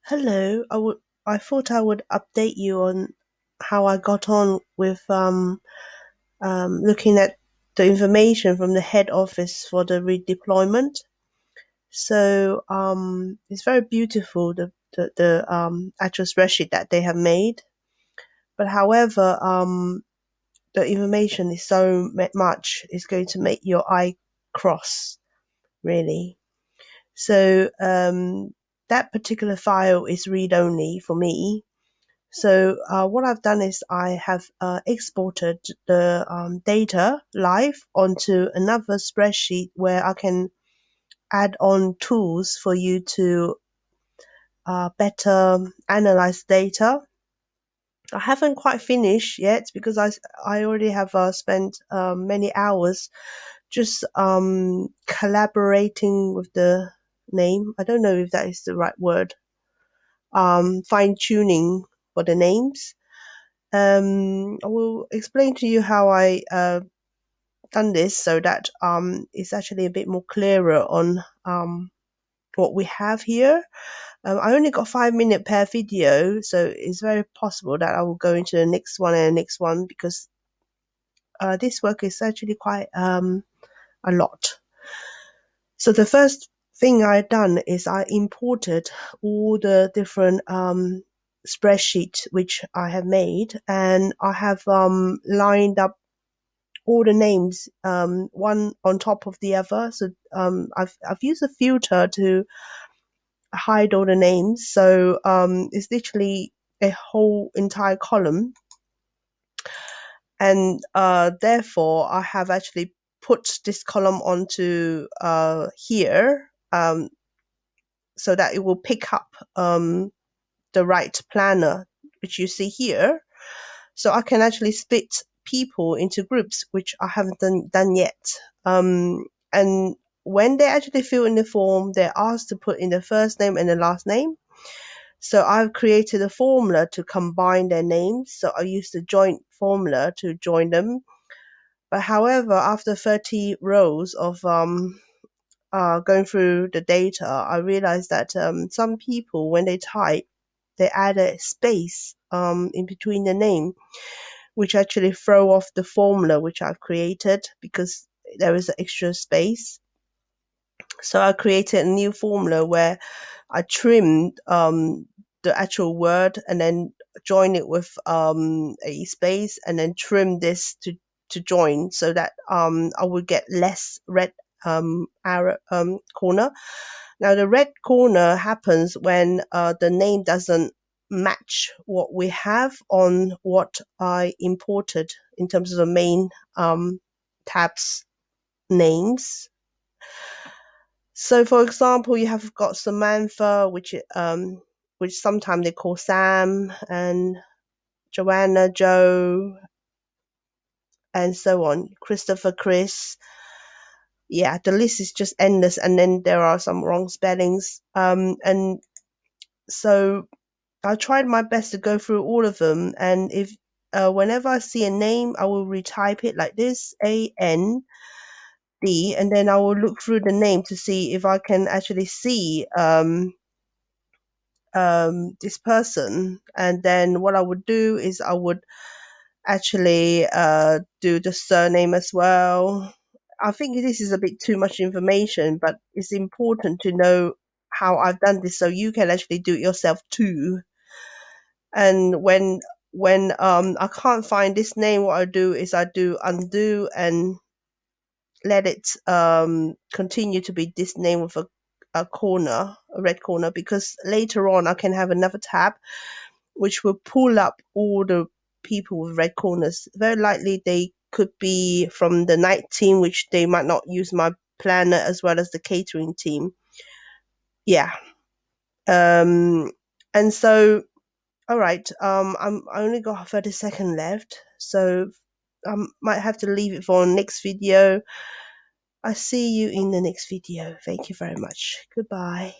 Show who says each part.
Speaker 1: Hello, I thought I would update you on how I got on with looking at the information from the head office for the redeployment. So it's very beautiful the actual spreadsheet that they have made. But however, the information is so much it's going to make your eye cross really. So that particular file is read only for me. So what I've done is I have exported the data live onto another spreadsheet where I can add on tools for you to better analyze data. I haven't quite finished yet because I already have spent many hours just collaborating with the name. I don't know if that is the right word. Fine tuning for the names. I will explain to you how I done this so that it's actually a bit more clearer on what we have here. I only got 5 minutes per video, so it's very possible that I will go into the next one and the next one because this work is actually quite a lot. So the first thing I done is I imported all the different spreadsheets which I have made, and I have lined up all the names one on top of the other. So I've used a filter to hide all the names. So it's literally a whole entire column, and therefore I have actually put this column onto here so that it will pick up the right planner which you see here. So I can actually split people into groups, which I haven't done yet. And when they actually fill in the form, they're asked to put in the first name and the last name. So I've created a formula to combine their names. So I use the joint formula to join them. But however, after 30 rows of going through the data, I realized that some people, when they type, they add a space in between the name, which actually throw off the formula which I've created because there is an extra space. So I created a new formula where I trimmed the actual word and then join it with a space and then trim this to join so that I would get less red arrow corner. Now the red corner happens when the name doesn't match what we have on what I imported in terms of the main tabs names. So for example, you have got Samantha, which sometimes they call Sam, and Joanna, Joe, and so on. Christopher, Chris. Yeah, the list is just endless, and then there are some wrong spellings. And so I tried my best to go through all of them, and if whenever I see a name, I will retype it like this: AND, and then I will look through the name to see if I can actually see this person. And then what I would do is I would actually do the surname as well. I think this is a bit too much information, but it's important to know how I've done this so you can actually do it yourself too. And when I can't find this name, what I do is I do undo and let it continue to be this name with a corner, a red corner, because later on I can have another tab which will pull up all the people with red corners. Very likely they could be from the night team, which they might not use my planner, as well as the catering team. Yeah. And so, all right, I only got 30 seconds left, so I might have to leave it for next video. I see you in the next video. Thank you very much. Goodbye.